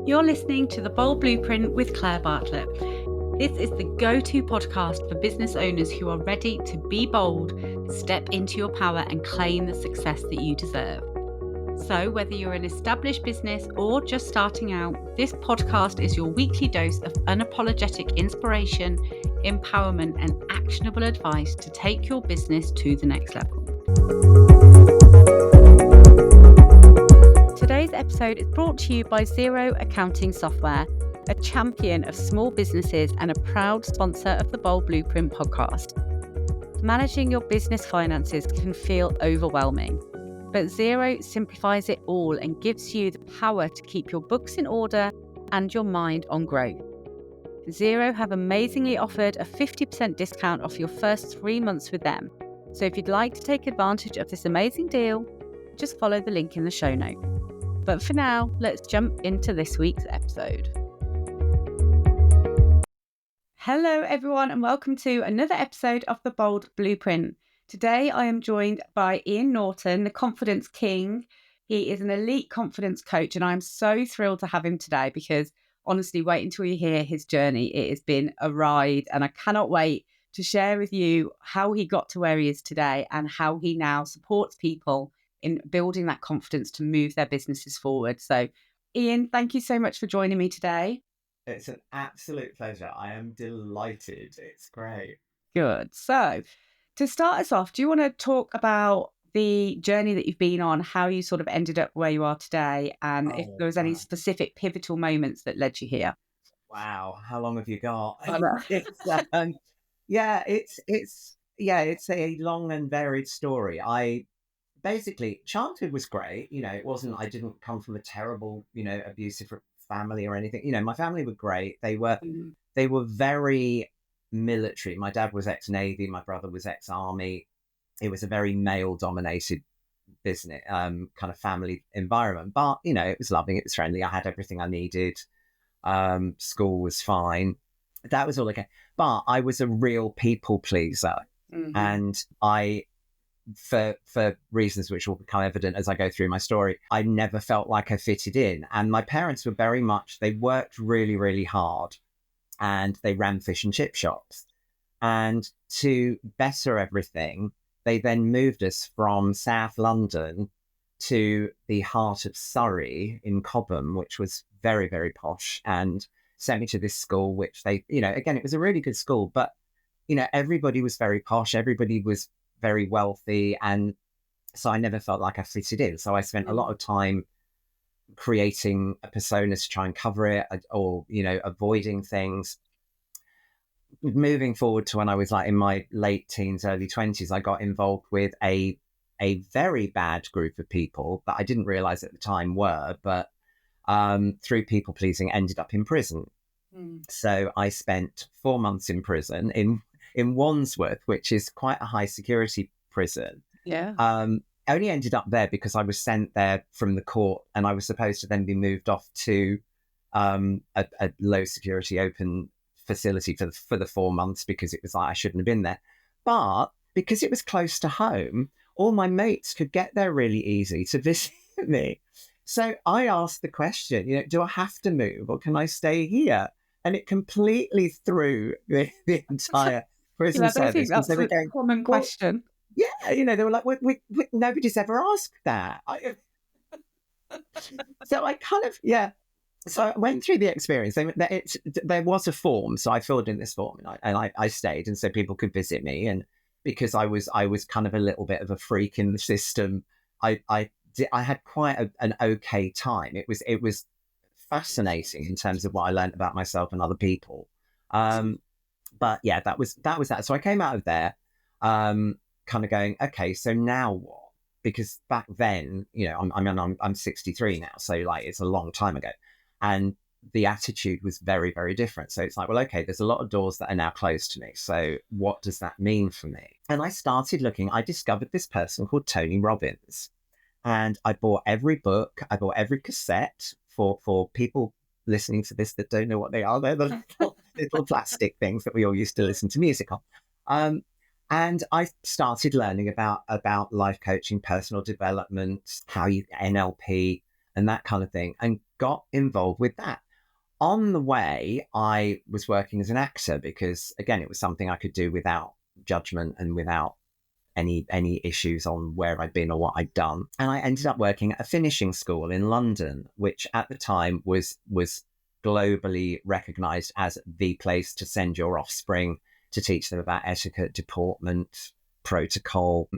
You're listening to The Bold Blueprint with Claire Bartlett. This is the go-to podcast for business owners who are ready to be bold, step into your power and claim the success that you deserve. So whether you're an established business or just starting out, this podcast is your weekly dose of unapologetic inspiration, empowerment, and actionable advice to take your business to the next level. Today's episode is brought to you by Xero Accounting Software, a champion of small businesses and a proud sponsor of the Bold Blueprint podcast. Managing your business finances can feel overwhelming, but Xero simplifies it all and gives you the power to keep your books in order and your mind on growth. Xero have amazingly offered a 50% discount off your first 3 months with them. So if you'd like to take advantage of this amazing deal, just follow the link in the show note. But for now, let's jump into this week's episode. Hello, everyone, and welcome to another episode of The Bold Blueprint. Today, I am joined by Ian Norton, the Confidence King. He is an elite confidence coach, and I'm so thrilled to have him today because, honestly, wait until you hear his journey. It has been a ride, and I cannot wait to share with you how he got to where he is today and how he now supports people in building that confidence to move their businesses forward. So, Ian, thank you so much for joining me today. It's an absolute pleasure. I am delighted. It's great. Good. So, to start us off, do you want to talk about the journey that you've been on, how you sort of ended up where you are today, and if there was any specific pivotal moments that led you here? Wow. How long have you got? I know. It's a long and varied story. Basically, childhood was great. I didn't come from a terrible, abusive family or anything. My family were great. They were very military. My dad was ex-Navy. My brother was ex-Army. It was a very male-dominated business, kind of family environment. But, it was loving. It was friendly. I had everything I needed. School was fine. That was all okay. But I was a real people pleaser. Mm-hmm. And for reasons which will become evident as I go through my story, I never felt like I fitted in. And my parents were they worked really, really hard, and they ran fish and chip shops. And to better everything, they then moved us from South London to the heart of Surrey in Cobham, which was very, very posh, and sent me to this school, which again, it was a really good school, but, everybody was very posh. Everybody was very wealthy, and so I never felt like I fitted in. So I spent a lot of time creating a persona to try and cover it, or avoiding things. Moving forward to when I was like in my late teens, early 20s, I got involved with a very bad group of people that I didn't realize at the time were, but through people pleasing, ended up in prison. So I spent 4 months in prison in Wandsworth, which is quite a high security prison. Yeah. Only ended up there because I was sent there from the court, and I was supposed to then be moved off to a low security open facility for the 4 months, because it was like I shouldn't have been there. But because it was close to home, all my mates could get there really easy to visit me. So I asked the question, do I have to move or can I stay here? And it completely threw the entire prison service. I think that's a common question. Yeah, they were like, nobody's ever asked that. So I kind of, So I went through the experience. There was a form, so I filled in this form, and I stayed, and so people could visit me. And because I was kind of a little bit of a freak in the system, I had quite an okay time. It was fascinating in terms of what I learned about myself and other people. But yeah, that was that. So I came out of there, kind of going, okay, so now what? Because back then, I'm 63 now, so like it's a long time ago, and the attitude was very, very different. So it's like, well, okay, there's a lot of doors that are now closed to me. So what does that mean for me? And I started looking. I discovered this person called Tony Robbins, and I bought every book. I bought every cassette. For people listening to this that don't know what they are, they're the little plastic things that we all used to listen to music on. And I started learning about life coaching, personal development, NLP, and that kind of thing, and got involved with that. On the way, I was working as an actor because, again, it was something I could do without judgment and without any issues on where I'd been or what I'd done. And I ended up working at a finishing school in London, which at the time was globally recognized as the place to send your offspring to teach them about etiquette, deportment, protocol.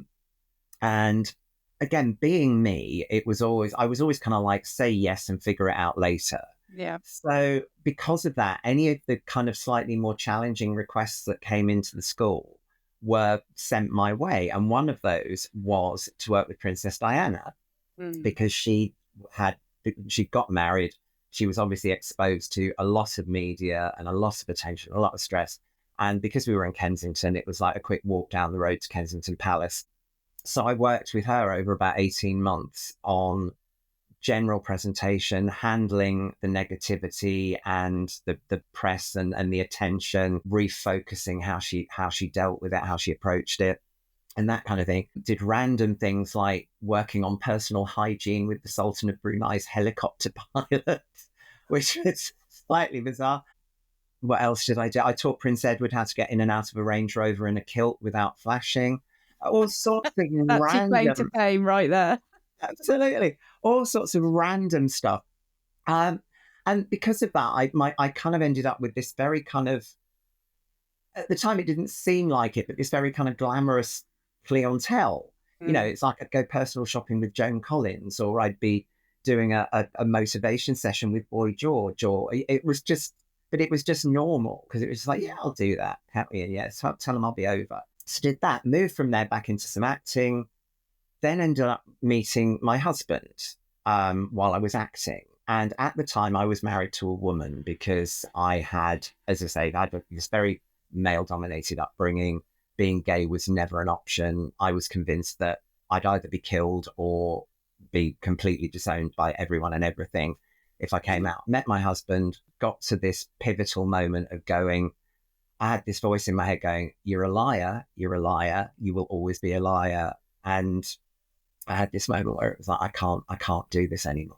And again, being me, I was always kind of like, say yes and figure it out later. Yeah. So because of that, any of the kind of slightly more challenging requests that came into the school were sent my way. And one of those was to work with Princess Diana, because she got married. She was obviously exposed to a lot of media and a lot of attention, a lot of stress. And because we were in Kensington, it was like a quick walk down the road to Kensington Palace. So I worked with her over about 18 months on general presentation, handling the negativity and the press and the attention, refocusing how she dealt with it, how she approached it, and that kind of thing. Did random things like working on personal hygiene with the Sultan of Brunei's helicopter pilot, which was slightly bizarre. What else did I do? I taught Prince Edward how to get in and out of a Range Rover in a kilt without flashing. All sorts of That's your claim to random, fame right there. absolutely, all sorts of random stuff. And because of that, I kind of ended up with this very kind of, at the time it didn't seem like it, but this very kind of glamorous clientele. You know, it's like I'd go personal shopping with Joan Collins, or I'd be doing a motivation session with Boy George, or it was just normal, because it was like, yeah, I'll do that. Yeah, so tell them I'll be over. So did that, moved from there back into some acting, then ended up meeting my husband while I was acting. And at the time I was married to a woman, because I had, as I say, I had this very male-dominated upbringing. Being gay was never an option. I was convinced that I'd either be killed or be completely disowned by everyone and everything if I came out. Met my husband, got to this pivotal moment of going, I had this voice in my head going, you're a liar, you will always be a liar. And I had this moment where it was like, I can't do this anymore.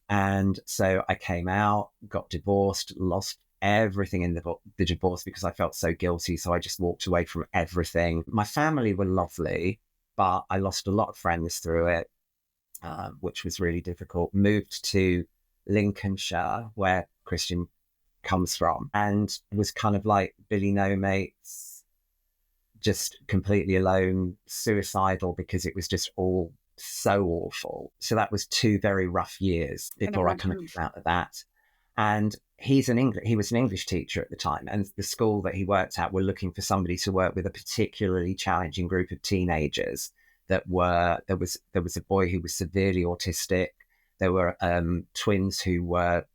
And so I came out, got divorced, lost everything in the divorce because I felt so guilty. So I just walked away from everything. My family were lovely, but I lost a lot of friends through it, which was really difficult. Moved to Lincolnshire, where Christian comes from, and was kind of like Billy No Mates, just completely alone, suicidal, because it was just all so awful. So that was 2 very rough years before I kind of came out of that. And he was an English teacher at the time, and the school that he worked at were looking for somebody to work with a particularly challenging group of teenagers. There was a boy who was severely autistic. There were twins who were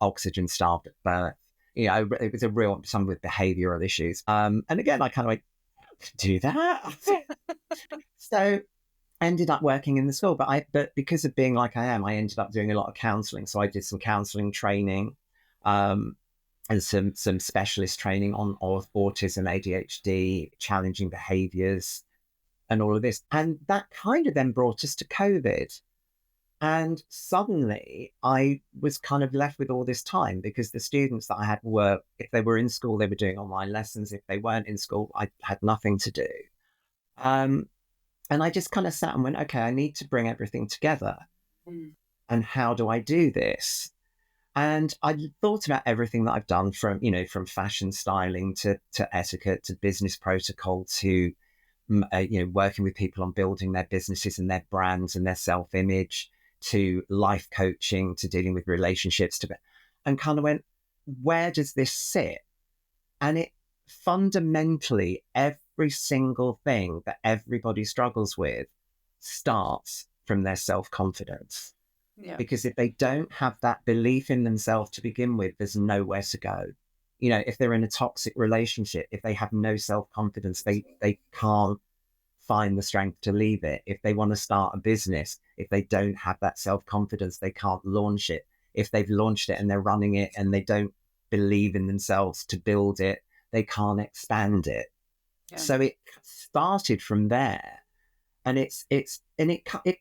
oxygen starved at birth. You know, it was some with behavioural issues. And again, I kind of went, do that. So I ended up working in the school, but because of being like I am, I ended up doing a lot of counselling. So I did some counselling training, and some specialist training on autism, ADHD, challenging behaviours, and all of this. And that kind of then brought us to COVID. And suddenly I was kind of left with all this time, because the students that I had were, if they were in school, they were doing online lessons. If they weren't in school, I had nothing to do. And I just kind of sat and went, okay, I need to bring everything together. And how do I do this? And I thought about everything that I've done, from fashion styling to etiquette, to business protocol, to working with people on building their businesses and their brands and their self-image, to life coaching, to dealing with relationships, and kind of went, where does this sit? And it fundamentally, every single thing that everybody struggles with starts from their self-confidence. Yeah. Because if they don't have that belief in themselves to begin with, there's nowhere to go. You know, if they're in a toxic relationship, if they have no self-confidence, they can't find the strength to leave it. If they want to start a business, if they don't have that self-confidence, they can't launch it. If they've launched it and they're running it and they don't believe in themselves to build it, they can't expand it. Yeah. So it started from there, and it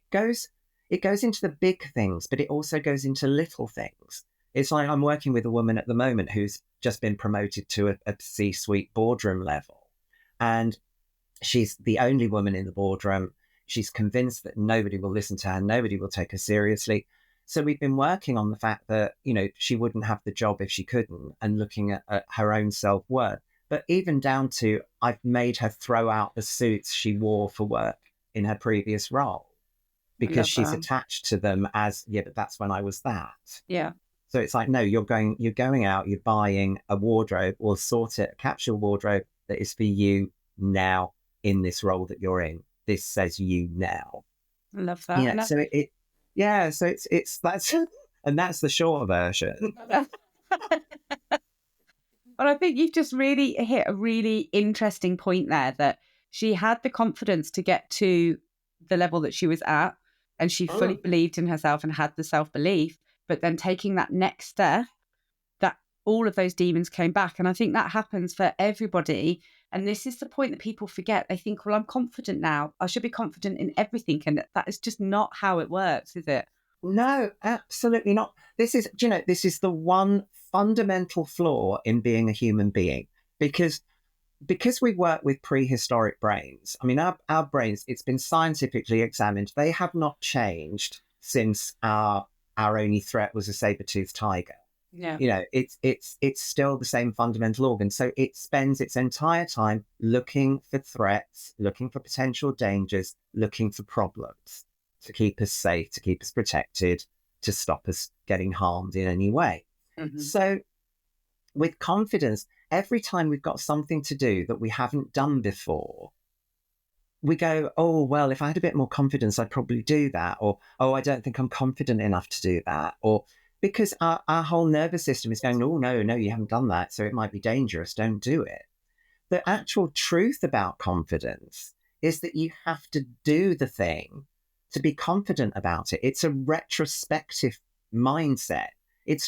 goes. it goes into the big things, but it also goes into little things. It's like I'm working with a woman at the moment who's just been promoted to a C-suite boardroom level. And she's the only woman in the boardroom. She's convinced that nobody will listen to her, nobody will take her seriously. So we've been working on the fact that, she wouldn't have the job if she couldn't, and looking at her own self-worth. But even down to, I've made her throw out the suits she wore for work in her previous role because she's attached to them as, but that's when I was that. Yeah. So it's like, no, you're going out, you're buying a wardrobe, or sort it, a capsule wardrobe that is for you now in this role that you're in. This says you now. I love that. Yeah. So so it's that's and that's the short version. But I think you've just really hit a really interesting point there, that she had the confidence to get to the level that she was at, and she fully believed in herself and had the self-belief, but then taking that next step, that all of those demons came back. And I think that happens for everybody. And this is the point that people forget. They think, well, I'm confident now, I should be confident in everything. And that is just not how it works, is it? No, absolutely not. This is the one fundamental flaw in being a human being, because we work with prehistoric brains. I mean, our brains, it's been scientifically examined. They have not changed since our only threat was a saber-toothed tiger. Yeah. It's still the same fundamental organ. So it spends its entire time looking for threats, looking for potential dangers, looking for problems to keep us safe, to keep us protected, to stop us getting harmed in any way. Mm-hmm. So with confidence, every time we've got something to do that we haven't done before, we go, oh, well, if I had a bit more confidence, I'd probably do that. Or, oh, I don't think I'm confident enough to do that. Or because our whole nervous system is going, oh, no, you haven't done that, so it might be dangerous, don't do it. The actual truth about confidence is that you have to do the thing to be confident about it. It's a retrospective mindset. It's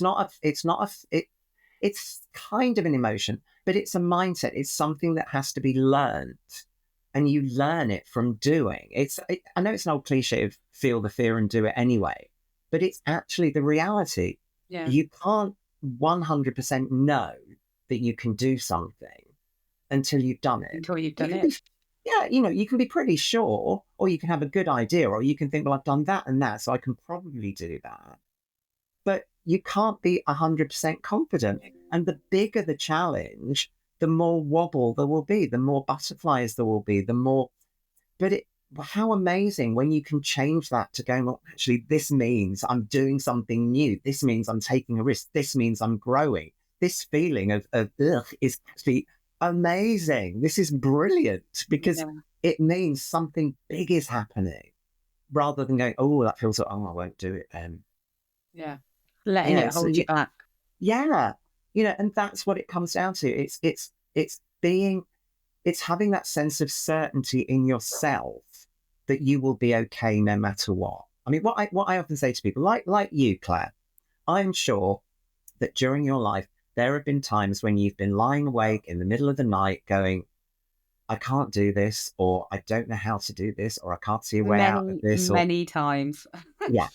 kind of an emotion, but it's a mindset. It's something that has to be learned, and you learn it from doing. I know it's an old cliche of feel the fear and do it anyway, but it's actually the reality. Yeah. You can't 100% know that you can do something until you've done it. You can be pretty sure, or you can have a good idea, or you can think, well, I've done that and that, so I can probably do that. But you can't be 100% confident. And the bigger the challenge, the more wobble there will be, the more butterflies there will be, how amazing when you can change that to going, well, actually, this means I'm doing something new. This means I'm taking a risk. This means I'm growing. This feeling of ugh is actually amazing. This is brilliant, because it means something big is happening, rather than going, oh, that feels like, oh, I won't do it then. Yeah. Letting it hold you back. Yeah. And that's what it comes down to. It's having that sense of certainty in yourself that you will be okay no matter what. I mean, what I often say to people, like you, Claire, I'm sure that during your life, there have been times when you've been lying awake in the middle of the night going, I can't do this, or I don't know how to do this, or I can't see a way out of this. Many times. Yeah.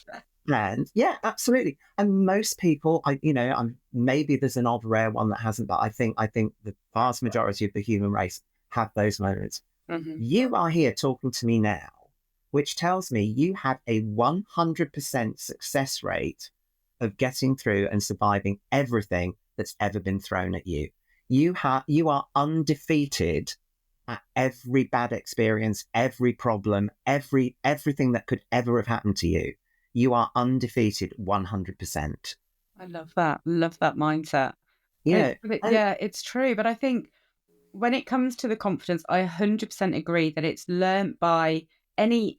And yeah, absolutely. And most people, maybe there's an odd rare one that hasn't, but I think the vast majority of the human race have those moments. Mm-hmm. You are here talking to me now, which tells me you have a 100% success rate of getting through and surviving everything that's ever been thrown at you. You are undefeated at every bad experience, every problem, everything that could ever have happened to you. You are undefeated 100%. I love that. Love that mindset. It's true. But I think when it comes to the confidence, I 100% agree that it's learned by any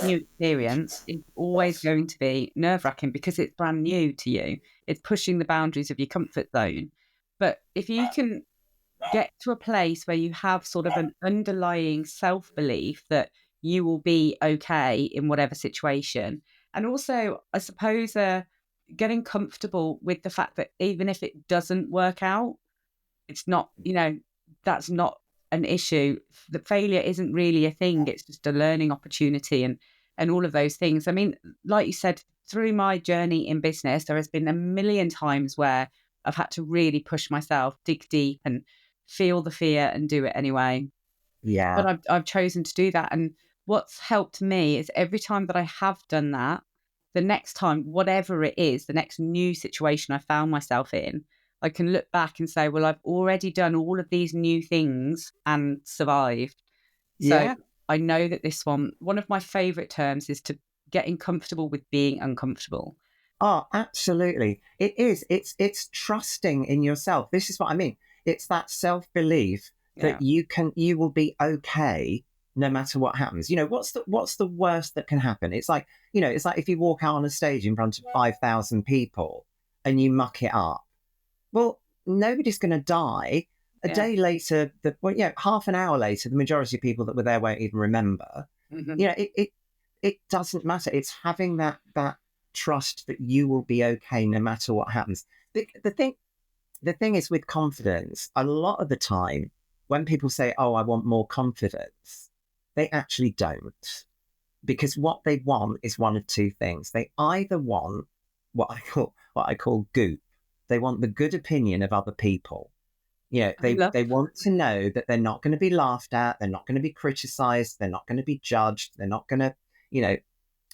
new experience. Is always going to be nerve-wracking because it's brand new to you. It's pushing the boundaries of your comfort zone. But if you can get to a place where you have sort of an underlying self-belief that you will be okay in whatever situation, and also, I suppose, getting comfortable with the fact that even if it doesn't work out, it's not, that's not an issue. The failure isn't really a thing. It's just a learning opportunity. And and all of those things. I mean, like you said, through my journey in business, there has been a million times where I've had to really push myself, dig deep and feel the fear and do it anyway. But Yeah. I've chosen to do that. And what's helped me is every time that I have done that, the next time, whatever it is, the next new situation I found myself in, I can look back and say, well, I've already done all of these new things and survived. So Yeah. I know that this one of my favorite terms is to getting comfortable with being uncomfortable. Oh, absolutely. It is. It's trusting in yourself. This is what I mean. It's that self-belief Yeah. that you will be okay no matter what happens. What's the worst that can happen? It's like, it's like if you walk out on a stage in front of 5,000 people and you muck it up. Well, nobody's going to die. A Yeah. day later, half an hour later, the majority of people that were there won't even remember. Hmm. It doesn't matter. It's having that trust that you will be okay no matter what happens. The thing is with confidence, a lot of the time when people say, "Oh, I want more confidence," they actually don't, because what they want is one of two things. They either want what I call goop. They want the good opinion of other people. I love. They want to know that they're not going to be laughed at, they're not going to be criticized, they're not going to be judged, they're not going to, you know,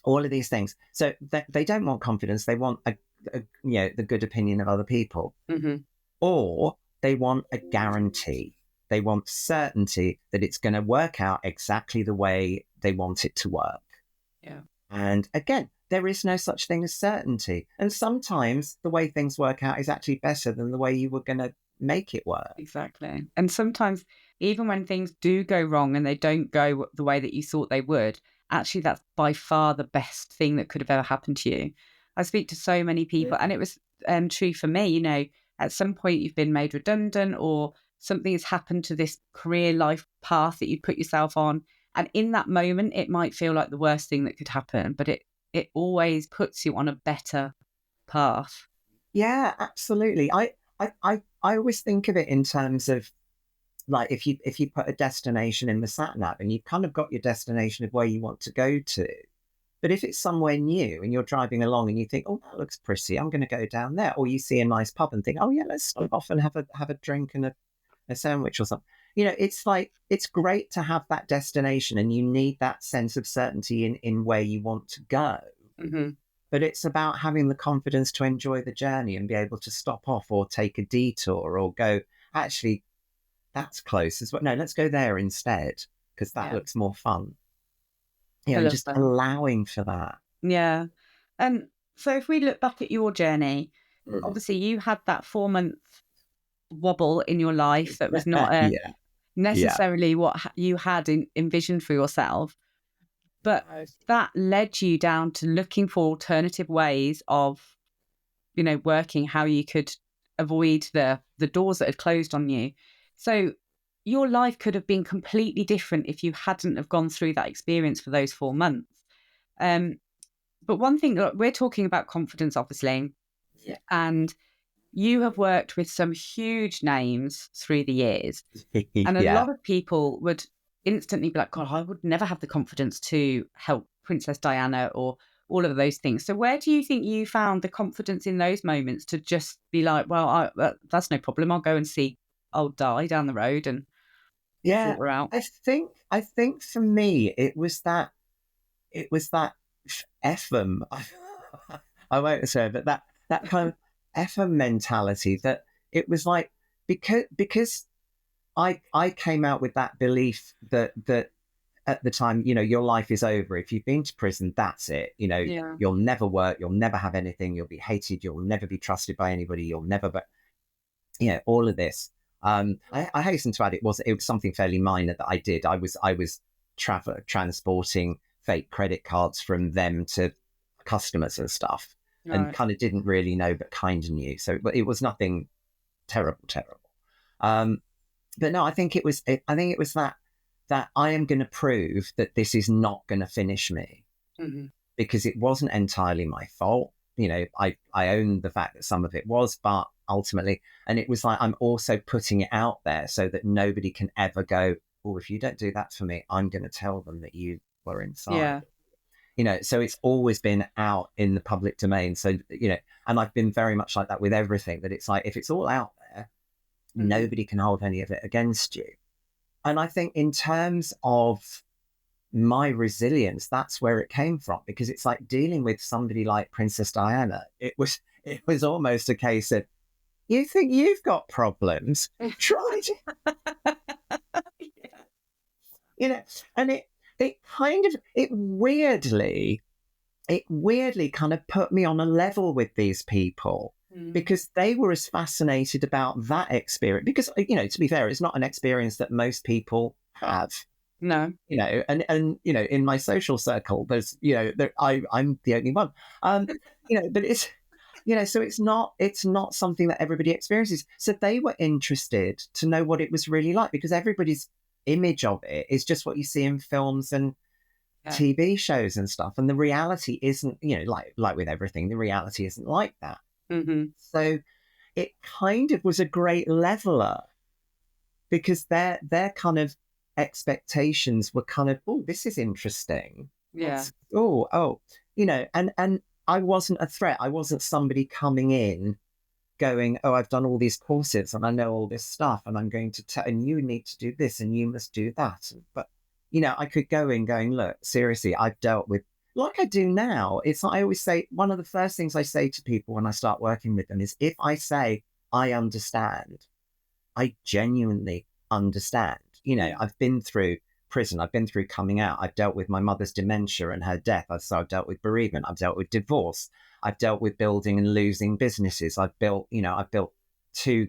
all of these things. So they don't want confidence. They want the good opinion of other people, Hmm. or they want a guarantee. They want certainty that it's going to work out exactly the way they want it to work. Yeah. And again, there is no such thing as certainty. And sometimes the way things work out is actually better than the way you were going to make it work. Exactly. And sometimes, even when things do go wrong and they don't go the way that you thought they would, actually, that's by far the best thing that could have ever happened to you. I speak to so many people, and it was true for me. At some point, you've been made redundant, or something has happened to this career life path that you put yourself on. And in that moment, it might feel like the worst thing that could happen, but it always puts you on a better path. Yeah, absolutely. I always think of it in terms of, like, if you put a destination in the sat nav and you've kind of got your destination of where you want to go to, but if it's somewhere new and you're driving along and you think, oh, that looks pretty, I'm going to go down there, or you see a nice pub and think, oh yeah, let's stop off and have a drink and a sandwich or something. It's like, it's great to have that destination, and you need that sense of certainty in where you want to go. Hmm. But it's about having the confidence to enjoy the journey and be able to stop off or take a detour or go, actually, that's close as well. No, let's go there instead because that Yeah, looks more fun. I And love just that. allowing for that. Yeah. And so if we look back at your journey, Mhm. obviously you had that 4 month wobble in your life that was not Yeah, yeah. necessarily what you had envisioned for yourself, but that led you down to looking for alternative ways of, working, how you could avoid the doors that had closed on you. So your life could have been completely different if you hadn't have gone through that experience for those 4 months. Um, but one thing, we're talking about confidence, obviously, Yeah. and you have worked with some huge names through the years. And a Yeah. lot of people would instantly be like, God, I would never have the confidence to help Princess Diana or all of those things. So where do you think you found the confidence in those moments to just be like, well, that's no problem. I'll go and see old Di down the road and Yeah. sort her out. I think for me it was that FM. I won't say, but that kind of FM mentality, that it was like, because I came out with that belief that at the time, your life is over. If you've been to prison, that's it. Yeah. You'll never work, you'll never have anything, you'll be hated, you'll never be trusted by anybody, you'll never, but all of this. I hasten to add, it was something fairly minor that I did. I was transporting fake credit cards from them to customers and stuff, and Right. kind of didn't really know, but kind of knew. So, but it was nothing terrible. Um, but no, I think it was that I am going to prove that this is not going to finish me, Hmm. because it wasn't entirely my fault. I own the fact that some of it was, but ultimately, and it was like, I'm also putting it out there so that nobody can ever go, oh, if you don't do that for me, I'm going to tell them that you were inside. Yeah. So it's always been out in the public domain. So, and I've been very much like that with everything, that it's like, if it's all out there, nobody can hold any of it against you. And I think in terms of my resilience, that's where it came from, because it's like dealing with somebody like Princess Diana. It was almost a case of, you think you've got problems, try to, and it weirdly kind of put me on a level with these people, because they were as fascinated about that experience, because, to be fair, it's not an experience that most people have. No. And in my social circle, there's, I'm the only one. But it's, so it's not something that everybody experiences. So they were interested to know what it was really like, because everybody's image of it is just what you see in films and TV shows and stuff. And the reality isn't, like with everything, the reality isn't like that. So it kind of was a great leveler, because their kind of expectations were kind of, oh, this is interesting. Yeah. And I wasn't a threat. I wasn't somebody coming in going, oh, I've done all these courses and I know all this stuff, and I'm going to tell, and you need to do this and you must do that. But, I could go in going, look, seriously, I've dealt with, like I do now. It's like, I always say, one of the first things I say to people when I start working with them is, if I say I understand, I genuinely understand. I've been through prison, I've been through coming out, I've dealt with my mother's dementia and her death, I've dealt with bereavement, I've dealt with divorce, I've dealt with building and losing businesses, I've built 2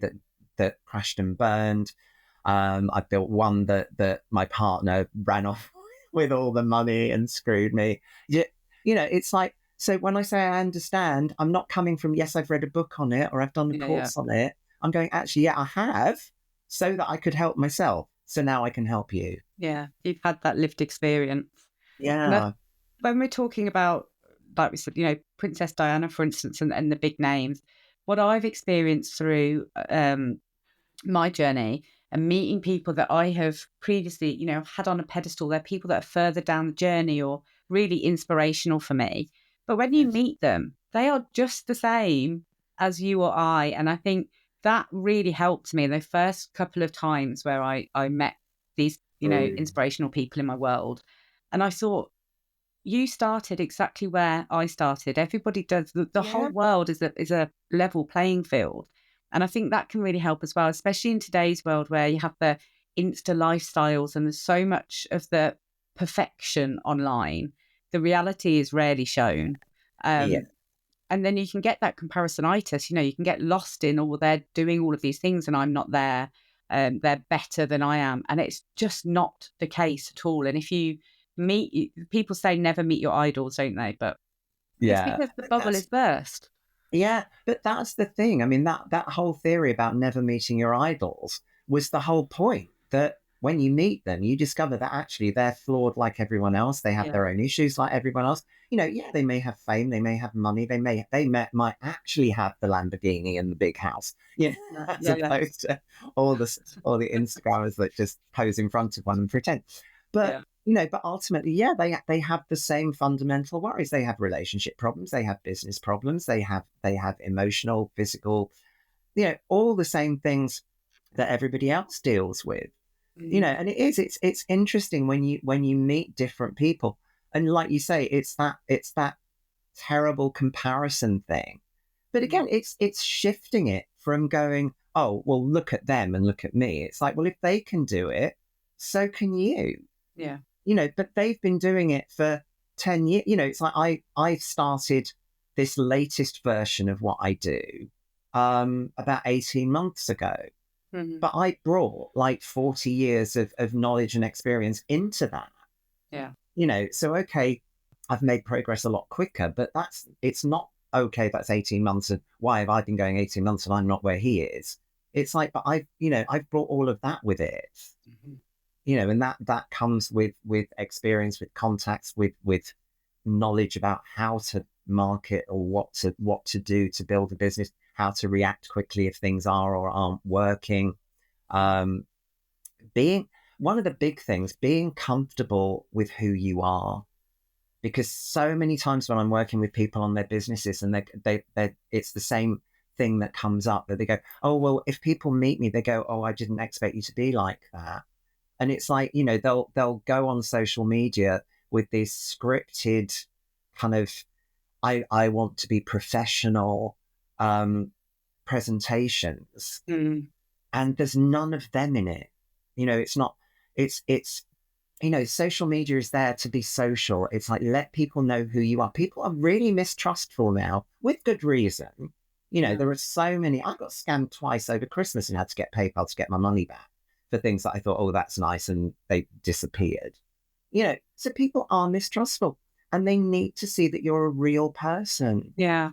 that crashed and burned. I've built one that my partner ran off with all the money and screwed me. It's like, so when I say I understand, I'm not coming from, yes, I've read a book on it or I've done the course on it. I'm going, actually, yeah, I have, so that I could help myself. So now I can help you. Yeah, you've had that lived experience. Yeah. When we're talking about, like we said, Princess Diana, for instance, and the big names, what I've experienced through my journey and meeting people that I have previously, had on a pedestal, they're people that are further down the journey or really inspirational for me. But when you meet them, they are just the same as you or I. And I think that really helped me the first couple of times where I met these, inspirational people in my world. And I thought, you started exactly where I started. Everybody does. The whole world is a level playing field. And I think that can really help as well, especially in today's world where you have the Insta lifestyles and there's so much of the perfection online. The reality is rarely shown. And then you can get that comparisonitis, you can get lost in, oh, they're doing all of these things and I'm not there. They're better than I am. And it's just not the case at all. And if you people say never meet your idols, don't they? But it's because the bubble is burst. Yeah, but that's the thing. I mean, that whole theory about never meeting your idols was the whole point, that when you meet them, you discover that actually they're flawed like everyone else. They have their own issues like everyone else. They may have fame, they may have money, they might actually have the Lamborghini and the big house. As opposed to all the Instagrammers that just pose in front of one and pretend. But but ultimately, they have the same fundamental worries. They have relationship problems, they have business problems, they have emotional, physical, all the same things that everybody else deals with. And it's interesting when you meet different people, and like you say, it's that terrible comparison thing. But again, it's shifting it from going, oh, well, look at them and look at me. It's like, well, if they can do it, so can you. Yeah. But they've been doing it for 10 years. It's like I started this latest version of what I do about 18 months ago. But I brought like 40 years of knowledge and experience into that. Yeah. So, okay, I've made progress a lot quicker, but it's not okay. That's 18 months. And why have I been going 18 months and I'm not where he is? It's like, but I've brought all of that with it. And that comes with experience, with contacts, with knowledge about how to market or what to do to build a business, how to react quickly if things are or aren't working. Being one of the big things, being comfortable with who you are. because so many times when I'm working with people on their businesses and they it's the same thing that comes up, that they go, oh, well, if people meet me, they go, oh, I didn't expect you to be like that. And it's like, you know, they'll go on social media with these scripted kind of, I want to be professional presentations, and there's none of them in it. You know, it's not, it's you know, social media is there to be social. It's like, let people know who you are. People are really mistrustful now, with good reason. You know, there are so many. I got scammed twice over Christmas and had to get PayPal to get my money back for things that I thought, oh, that's nice, and they disappeared. You know, so people are mistrustful, and they need to see that you're a real person. Yeah.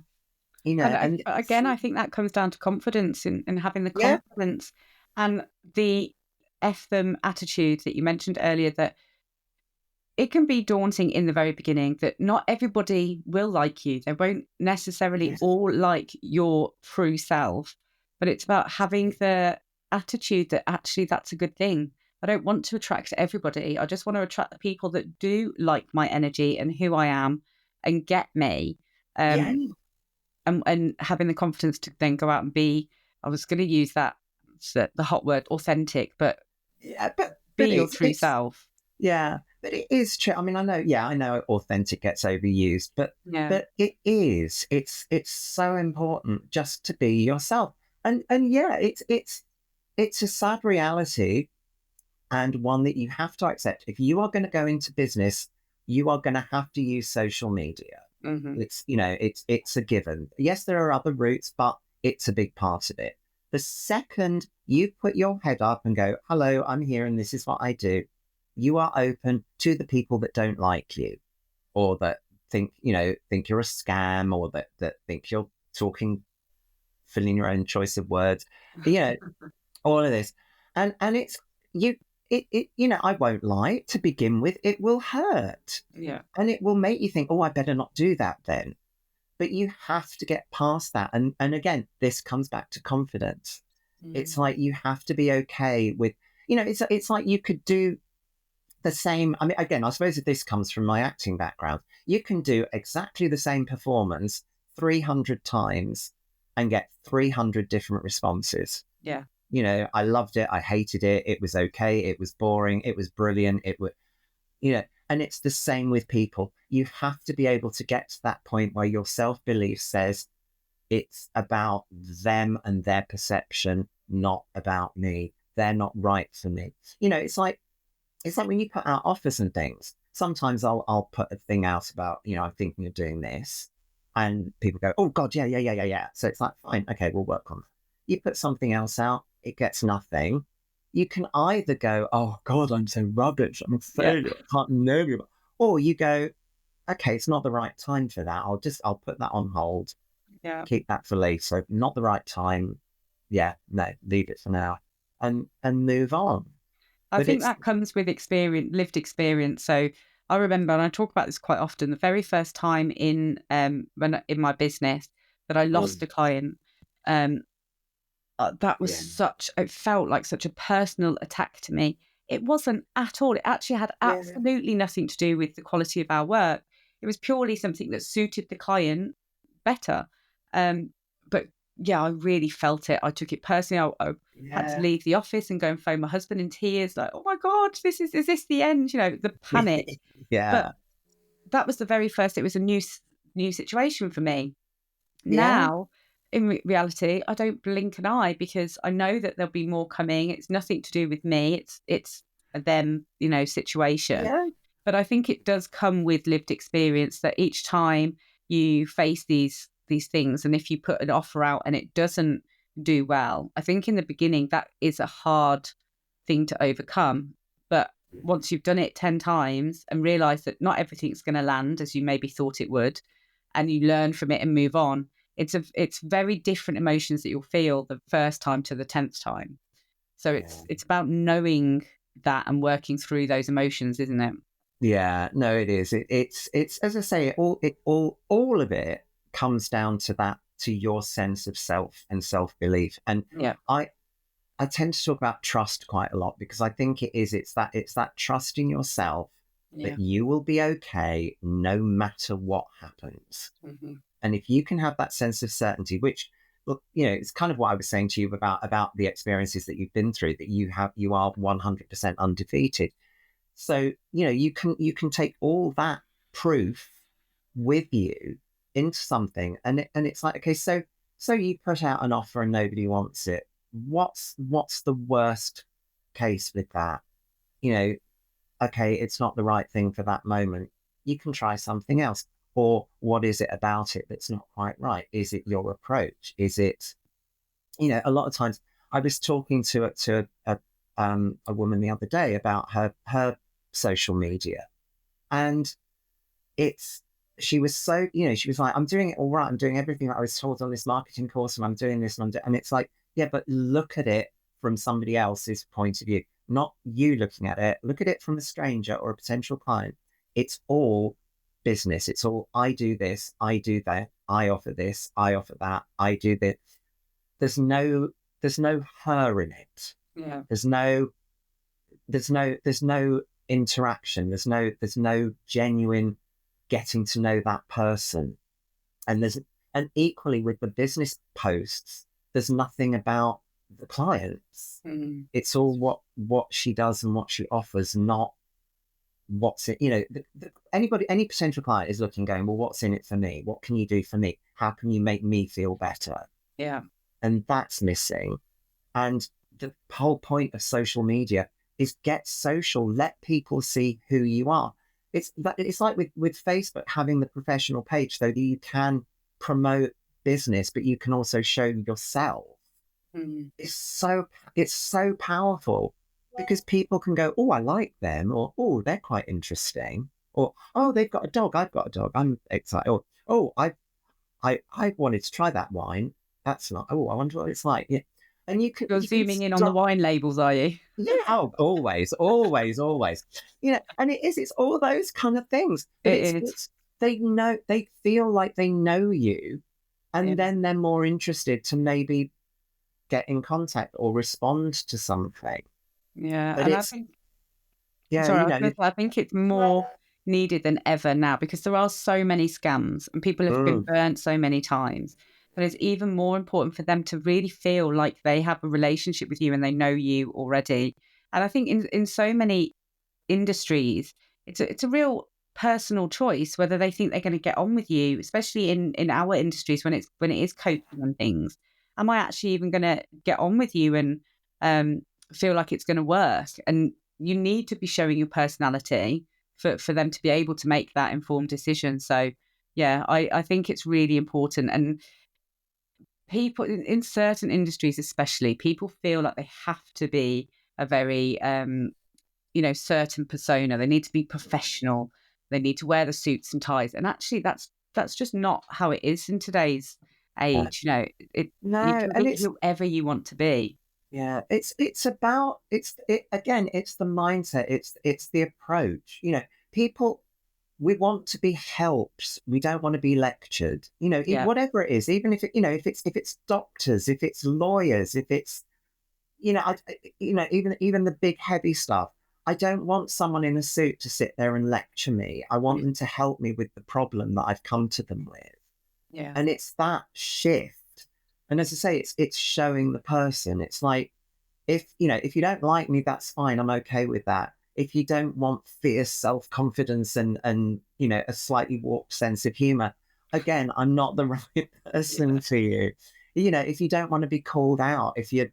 You know, and Again, I think that comes down to confidence and having the yeah, confidence and the F them attitude that you mentioned earlier, that it can be daunting in the very beginning, that not everybody will like you. They won't necessarily yes, all like your true self, but it's about having the attitude that actually that's a good thing. I don't want to attract everybody. I just want to attract the people that do like my energy and who I am and get me. yeah, And having the confidence to then go out and be, I was going to use that, the hot word, authentic, but yeah, be but your true it's self. yeah, but it is true. I mean, I know authentic gets overused, Yeah. but it is. It's so important just to be yourself. And yeah, it's a sad reality, and one that you have to accept. If you are going to go into business, you are going to have to use social media. Hmm. It's, you know, it's a given. Yes, there are other routes, but it's a big part of it. The second you put your head up and go, hello, I'm here and this is what I do, you are open to the people that don't like you, or that think, you know, think you're a scam, or that think you're talking, filling your own choice of words, you know, all of this. And it's, you, you know, I won't lie, to begin with, it will hurt, Yeah. and it will make you think, oh, I better not do that then. But you have to get past that. And again, this comes back to confidence. It's Mm. like, you have to be okay with, you know, it's like you could do the same. I mean, again, I suppose if this comes from my acting background, you can do exactly the same performance 300 times and get 300 different responses. Yeah. You know, I loved it, I hated it, it was okay, it was boring, it was brilliant, it was, you know, and it's the same with people. You have to be able to get to that point where your self-belief says, it's about them and their perception, not about me. They're not right for me. You know, it's like when you put out offers and things. Sometimes I'll put a thing out about, you know, I'm thinking of doing this, and people go, oh God, yeah. So it's like, fine, okay, we'll work on that. You put something else out, it gets nothing. You can either go, oh God, I'm so rubbish, I'm a Yeah. failure, I can't know you, or you go, okay, it's not the right time for that. I'll put that on hold, Yeah. keep that for later. Not the right time. Yeah, no, leave it for now, and move on. I But think it's that comes with experience, lived experience. So I remember, and I talk about this quite often, the very first time in my business that I lost a client. Um, that was yeah, such, it felt like such a personal attack to me. It wasn't at all. It actually had yeah, absolutely nothing to do with the quality of our work. It was purely something that suited the client better. But yeah, I really felt it. I took it personally. I had to yeah, leave the office and go and phone my husband in tears, like, "Oh my God, is this the end?" You know, the panic. yeah, But that was the very first. It was a new situation for me. yeah, Now, in reality, I don't blink an eye because I know that there'll be more coming. It's nothing to do with me. It's a them, situation. yeah, But I think it does come with lived experience, that each time you face these things, and if you put an offer out and it doesn't do well, I think in the beginning that is a hard thing to overcome. But once you've done it 10 times and realize that not everything's going to land as you maybe thought it would, and you learn from it and move on, it's very different emotions that you'll feel the first time to the 10th time. So yeah. it's about knowing that and working through those emotions, isn't it? Yeah, no, it is. It's as I say, all of it comes down to that, to your sense of self and self belief. And Yeah. I I tend to talk about trust quite a lot, because I think it's that trust in yourself, Yeah. that you will be okay no matter what happens. Mm-hmm. And if you can have that sense of certainty, which, look, it's kind of what I was saying to you about the experiences that you've been through, that you are 100% undefeated. So, you can take all that proof with you into something, and it's like, okay, so you put out an offer and nobody wants it. What's the worst case with that? Okay, it's not the right thing for that moment. You can try something else. Or what is it about it that's not quite right? Is it your approach? Is it, a lot of times I was talking to a woman the other day about her social media, and she was so, she was like, I'm doing it all right. I'm doing everything that I was told on this marketing course, and I'm doing this, and it's like, yeah, but look at it from somebody else's point of view, not you looking at it. Look at it from a stranger or a potential client. It's all business. It's all, I do this, I do that, I offer this, I offer that, I do this. There's no her in it. Yeah. There's no interaction. There's no genuine getting to know that person. And equally with the business posts, there's nothing about the clients. Mm. It's all what she does and what she offers, not what's it. Any potential client is looking, going, well, what's in it for me? What can you do for me? How can you make me feel better? Yeah. And that's missing. And the whole point of social media is get social, let people see who you are. It's like with Facebook having the professional page, so that you can promote business, but you can also show yourself. Mm. It's so powerful, because people can go, oh, I like them, or oh, they're quite interesting, or oh, they've got a dog, I've got a dog, I'm excited, or oh, I wanted to try that wine. That's not. Oh, I wonder what it's like. Yeah, and You're you can zooming in on the wine labels, are you? yeah. Oh, always, always, always. And it's all those kind of things. But It is. it's they feel like they know you, and Yeah. then they're more interested to maybe get in contact or respond to something. Yeah. But And I it's think, yeah, sorry, I was going to say, I think it's more needed than ever now, because there are so many scams and people have been mm, burnt so many times. But it's even more important for them to really feel like they have a relationship with you and they know you already. And I think in so many industries, it's a real personal choice whether they think they're going to get on with you, especially in our industries when it is coaching and things. Am I actually even going to get on with you and feel like it's going to work? And you need to be showing your personality for them to be able to make that informed decision. So yeah, I think it's really important. And people in certain industries, especially, people feel like they have to be a very certain persona. They need to be professional. They need to wear the suits and ties. And actually, that's just not how it is in today's yeah. age. You No, can and be it's whoever you want to be. yeah, it's about it again. It's the mindset. It's the approach. People, we want to be helped. We don't want to be lectured. Yeah, Whatever it is, even if if it's doctors, if it's lawyers, if it's even the big heavy stuff. I don't want someone in a suit to sit there and lecture me. I want them to help me with the problem that I've come to them with. yeah, And it's that shift. And as I say, it's showing the person. It's like, if you don't like me, that's fine. I'm okay with that. If you don't want fierce self-confidence and a slightly warped sense of humor, again, I'm not the right person for you. If you don't want to be called out, if you're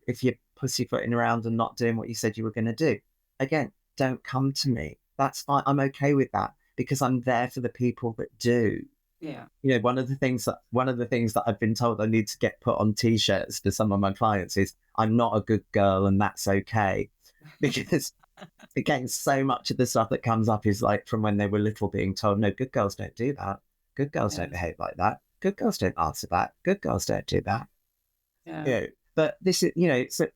pussyfooting around and not doing what you said you were going to do, again, don't come to me. That's fine. I'm okay with that, because I'm there for the people that do. yeah, One of the things that I've been told I need to get put on t-shirts for some of my clients is, I'm not a good girl and that's okay. Because again, so much of the stuff that comes up is like from when they were little, being told, no, good girls don't do that. Good girls yeah, don't behave like that. Good girls don't answer that. Good girls don't do that. yeah, You know, but this is,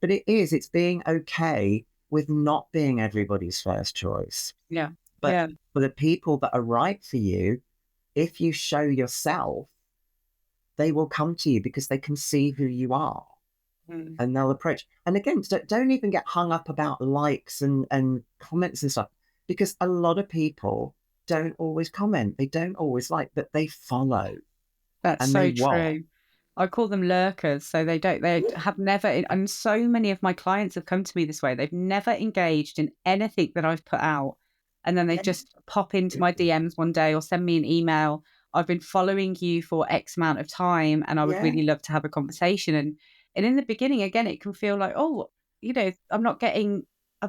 but it's being okay with not being everybody's first choice. yeah, But yeah, for the people that are right for you, if you show yourself, they will come to you because they can see who you are, mm, and they'll approach. And again, don't even get hung up about likes and comments and stuff, because a lot of people don't always comment. They don't always like, but they follow. That's And so they watch. true. I call them lurkers. So they have never, and so many of my clients have come to me this way. They've never engaged in anything that I've put out. And then they just pop into my DMs one day or send me an email. I've been following you for X amount of time and I would really love to have a conversation. And in the beginning, again, it can feel like, oh, I've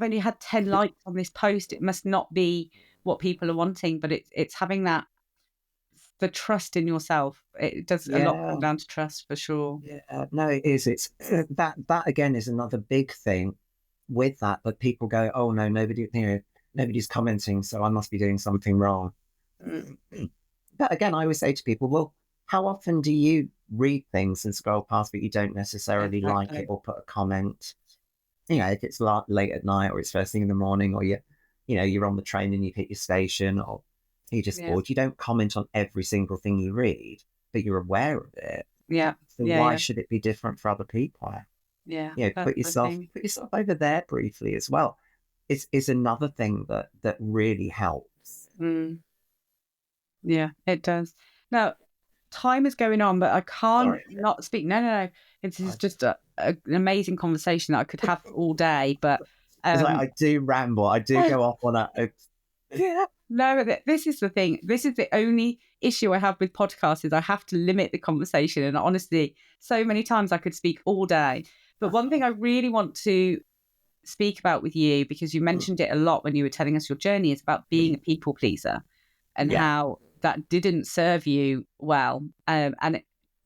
only had 10 likes on this post. It must not be what people are wanting, but it's having the trust in yourself. It does a lot come down to trust for sure. Yeah, no, it is. It's that again is another big thing with that. But people go, oh no, nobody's commenting, so I must be doing something wrong. But again, I always say to people, well, how often do you read things and scroll past, but you don't necessarily like it or put a comment? If it's late at night or it's first thing in the morning, or you're on the train and you hit your station, or you're just bored. You don't comment on every single thing you read, but you're aware of it. Yeah. So why should it be different for other people? Yeah. Put yourself over there briefly as well. It's another thing that really helps. Yeah, it does. Now, time is going on, but I can't not speak. No. This is just an amazing conversation that I could have all day. But I do ramble. I do go off on a. No, this is the thing. This is the only issue I have with podcasts is I have to limit the conversation. And honestly, so many times I could speak all day. But one thing I really want to speak about with you, because you mentioned it a lot when you were telling us your journey, is about being a people pleaser and how that didn't serve you well.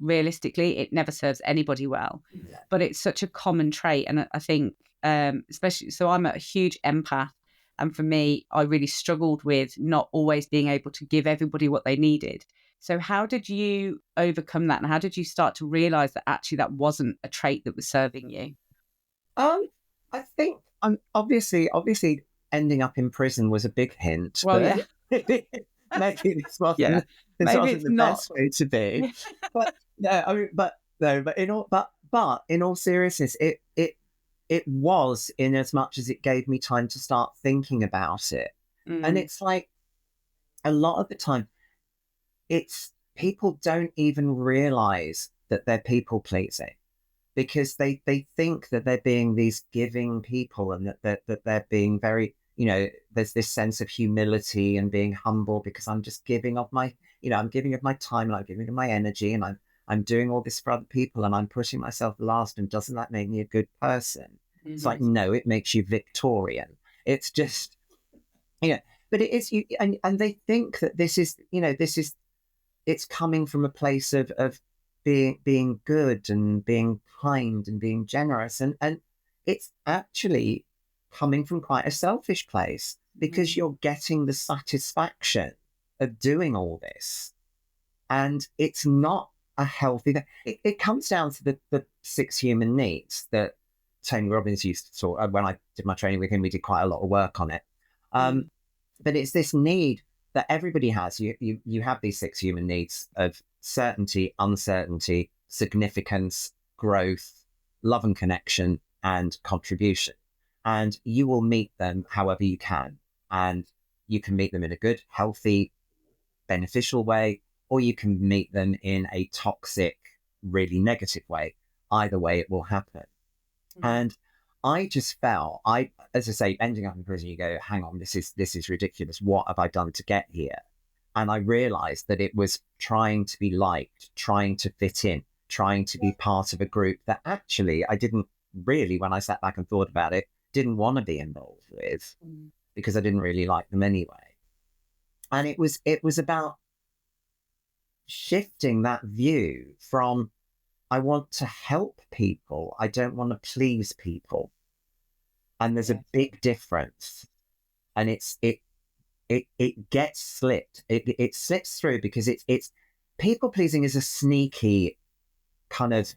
Realistically, it never serves anybody well. But it's such a common trait. And I think, especially, so I'm a huge empath. And for me, I really struggled with not always being able to give everybody what they needed. So how did you overcome that? And how did you start to realize that actually that wasn't a trait that was serving you? I think obviously ending up in prison was a big hint. Well, maybe this wasn't the best way to be. But in all seriousness, it was, in as much as it gave me time to start thinking about it. And it's like a lot of the time, it's people don't even realize that they're people pleasing, because they think that they're being these giving people, and that they're being very, there's this sense of humility and being humble, because I'm just giving of my, I'm giving of my time, and I'm giving of my energy, and I'm doing all this for other people, and I'm putting myself last, and doesn't that make me a good person? It's like, no, it makes you Victorian. It's just, but it is, and they think that this is, it's coming from a place of being good and being kind and being generous. And it's actually coming from quite a selfish place, because you're getting the satisfaction of doing all this. And it's not a healthy thing. It comes down to the 6 human needs that Tony Robbins used to talk. When I did my training with him, we did quite a lot of work on it. But it's this need that everybody has. You have these 6 human needs of certainty, uncertainty, significance, growth, love and connection, and contribution. And you will meet them however you can. And you can meet them in a good, healthy, beneficial way, or you can meet them in a toxic, really negative way. Either way, it will happen. And I just felt, as I say, ending up in prison, you go, hang on, this is ridiculous. What have I done to get here? And I realized that it was trying to be liked, trying to fit in, trying to be part of a group that actually I didn't really, when I sat back and thought about it, didn't want to be involved with, because I didn't really like them anyway. And it was about shifting that view from, I want to help people, I don't want to please people. And there's a big difference. And it gets slipped. It slips through, because it's people pleasing is a sneaky kind of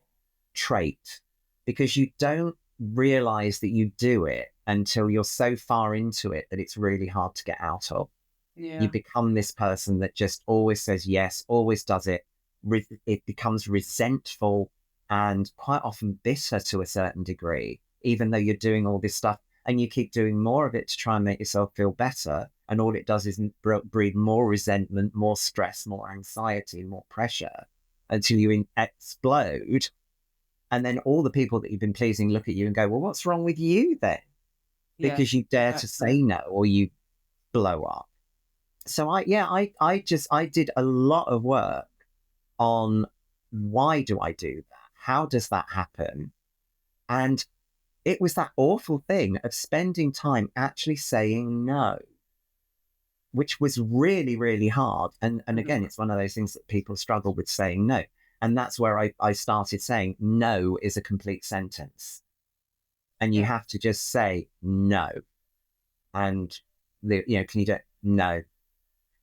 trait, because you don't realize that you do it until you're so far into it that it's really hard to get out of. You become this person that just always says yes, always does it. It becomes resentful and quite often bitter to a certain degree, even though you're doing all this stuff. and you keep doing more of it to try and make yourself feel better. And all it does is breed more resentment, more stress, more anxiety, more pressure until you explode. And then all the people that you've been pleasing look at you and go, well, what's wrong with you then? Because you dare to say no, or you blow up. So I did a lot of work on why do I do that? How does that happen? And it was that awful thing of spending time actually saying no, which was really, really hard. And again, it's one of those things that people struggle with, saying no. And that's where I started saying no is a complete sentence. And you have to just say no. And, can you do it? No.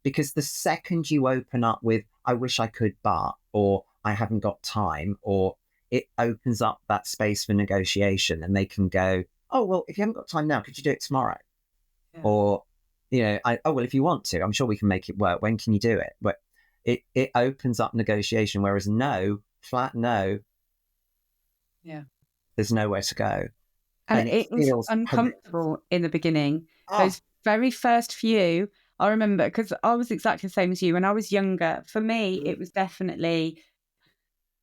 Because the second you open up with, I wish I could, but, or I haven't got time, or it opens up that space for negotiation, and they can go, oh, well, if you haven't got time now, could you do it tomorrow? Yeah. Or, well, if you want to, I'm sure we can make it work. When can you do it? But it opens up negotiation, whereas no, flat no, there's nowhere to go. And it was uncomfortable in the beginning. Those very first few, I remember, because I was exactly the same as you when I was younger. For me, it was definitely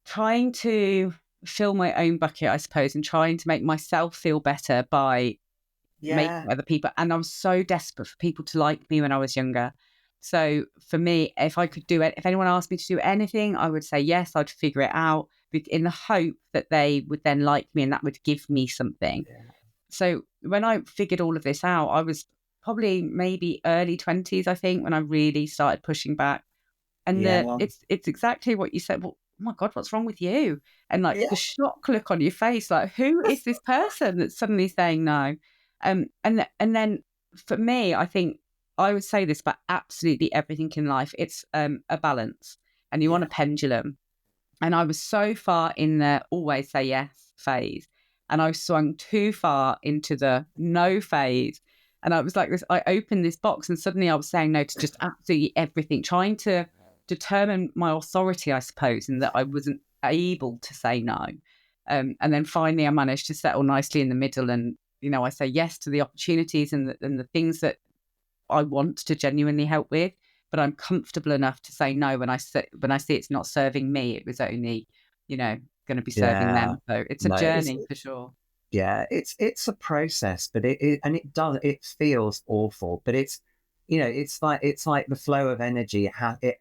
trying to fill my own bucket, I suppose, and trying to make myself feel better by making other people. And I was so desperate for people to like me when I was younger. So for me, if I could do it, if anyone asked me to do anything, I would say yes, I'd figure it out in the hope that they would then like me and that would give me something. Yeah. So when I figured all of this out, I was probably maybe early 20s, I think, when I really started pushing back. And it's exactly what you said. Well, oh my God, what's wrong with you? And the shock look on your face, like, who is this person that's suddenly saying no? And then for me, I think I would say this about absolutely everything in life. It's a balance, and you want a pendulum. And I was so far in the always say yes phase, and I swung too far into the no phase. And I was like this, I opened this box and suddenly I was saying no to just absolutely everything, trying to determine my authority, I suppose, and that I wasn't able to say no. And then finally I managed to settle nicely in the middle, and, I say yes to the opportunities and the things that I want to genuinely help with, but I'm comfortable enough to say no when I see it's not serving me. It was only, going to be serving them. So it's a journey for sure. Yeah, it's a process, but it feels awful, but it's, it's like the flow of energy.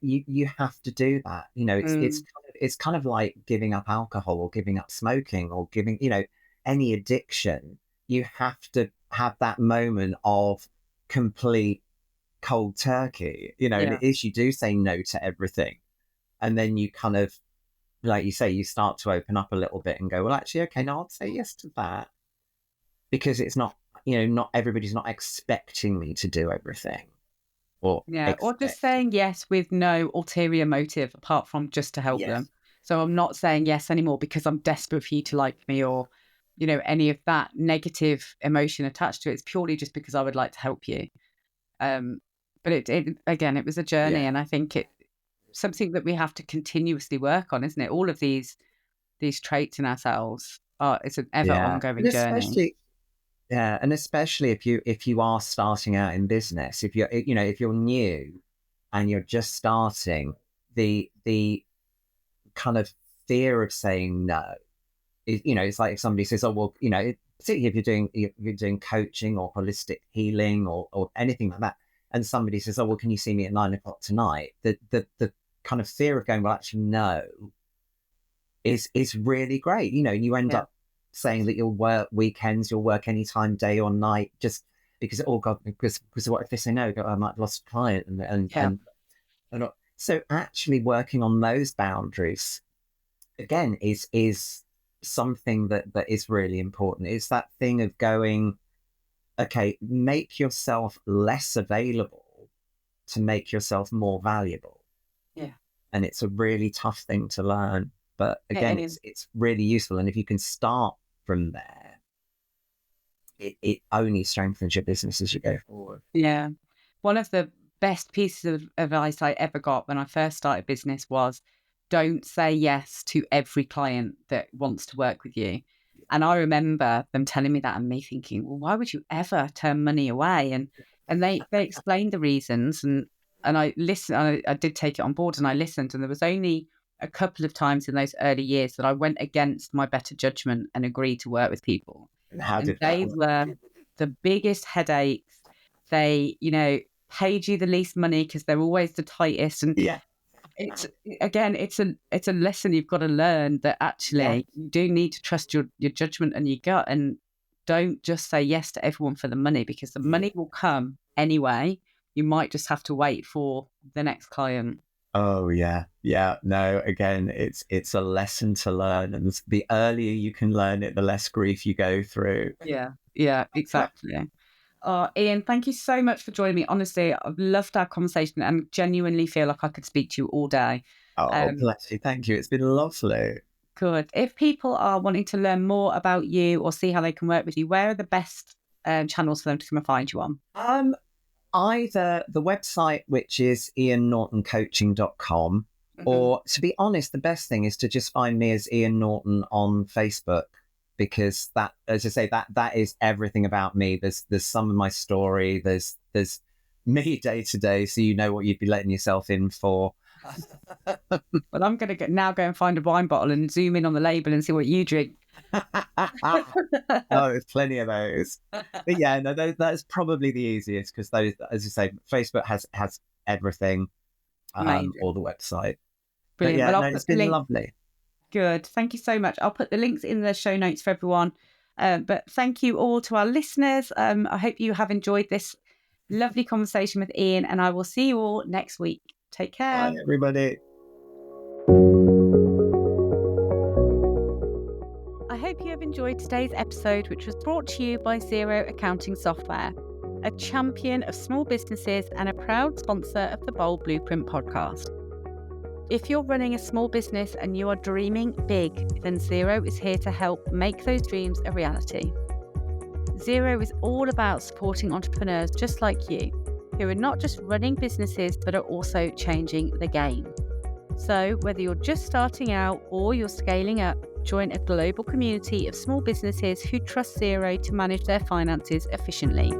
You have to do that. It's kind of like giving up alcohol or giving up smoking or giving, any addiction. You have to have that moment of complete cold turkey, and it is, you do say no to everything, and then you kind of, like you say, you start to open up a little bit and go, well, actually, okay, now I'll say yes to that, because it's not, not everybody's not expecting me to do everything, or just saying yes with no ulterior motive apart from just to help them. So I'm not saying yes anymore because I'm desperate for you to like me, or any of that negative emotion attached to it. It's purely just because I would like to help you. But it was a journey, and I think it's something that we have to continuously work on, isn't it? All of these traits in ourselves it's an ever ongoing journey. And especially if you are starting out in business, if you're new and you're just starting, the kind of fear of saying no, it's like if somebody says, oh, well, particularly if you're doing coaching or holistic healing or anything like that, and somebody says, oh, well, can you see me at 9:00 tonight? The kind of fear of going, well, actually, no, is really great. You end up saying that you'll work weekends, you'll work anytime, day or night, just because, oh God, because what if they say no? I might have lost a client, and so actually working on those boundaries again is something that is really important. It's that thing of going, okay, make yourself less available to make yourself more valuable. Yeah. And it's a really tough thing to learn. But again, it's really useful. And if you can start from there, it only strengthens your business as you go forward. Yeah. One of the best pieces of advice I ever got when I first started business was, don't say yes to every client that wants to work with you. And I remember them telling me that and me thinking, well, why would you ever turn money away? And they explained the reasons, and I listened. I did take it on board and I listened. And there was only a couple of times in those early years that I went against my better judgment and agreed to work with people. And how And did that they work? were the biggest headaches. They, paid you the least money because they're always the tightest. And Yeah. it's a lesson you've got to learn, that actually you do need to trust your judgment and your gut, and don't just say yes to everyone for the money, because the money will come anyway. You might just have to wait for the next client. Oh yeah. Yeah. No, again, it's a lesson to learn. And the earlier you can learn it, the less grief you go through. Yeah, exactly. Ian, thank you so much for joining me. Honestly, I've loved our conversation and genuinely feel like I could speak to you all day. Oh, bless you. Thank you. It's been lovely. Good. If people are wanting to learn more about you or see how they can work with you, where are the best channels for them to come and find you on? Either the website, which is iannortoncoaching.com, or, to be honest, the best thing is to just find me as Ian Norton on Facebook, because that, as I say, that is everything about me. There's some of my story. There's me day to day, so you know what you'd be letting yourself in for. Well, I'm going to go and find a wine bottle and zoom in on the label and see what you drink. Oh, there's plenty of those. But yeah, no, that's probably the easiest, because those, as you say, Facebook has everything, or the website. Brilliant. But yeah, Well, no, it's been lovely. Good. Thank you so much. I'll put the links in the show notes for everyone. But thank you all to our listeners. I hope you have enjoyed this lovely conversation with Ian, and I will see you all next week. Take care. Bye, everybody. I hope you have enjoyed today's episode, which was brought to you by Xero Accounting Software, a champion of small businesses and a proud sponsor of the Bold Blueprint podcast. If you're running a small business and you are dreaming big, then Xero is here to help make those dreams a reality. Xero is all about supporting entrepreneurs just like you, who are not just running businesses, but are also changing the game. So whether you're just starting out or you're scaling up, join a global community of small businesses who trust Xero to manage their finances efficiently.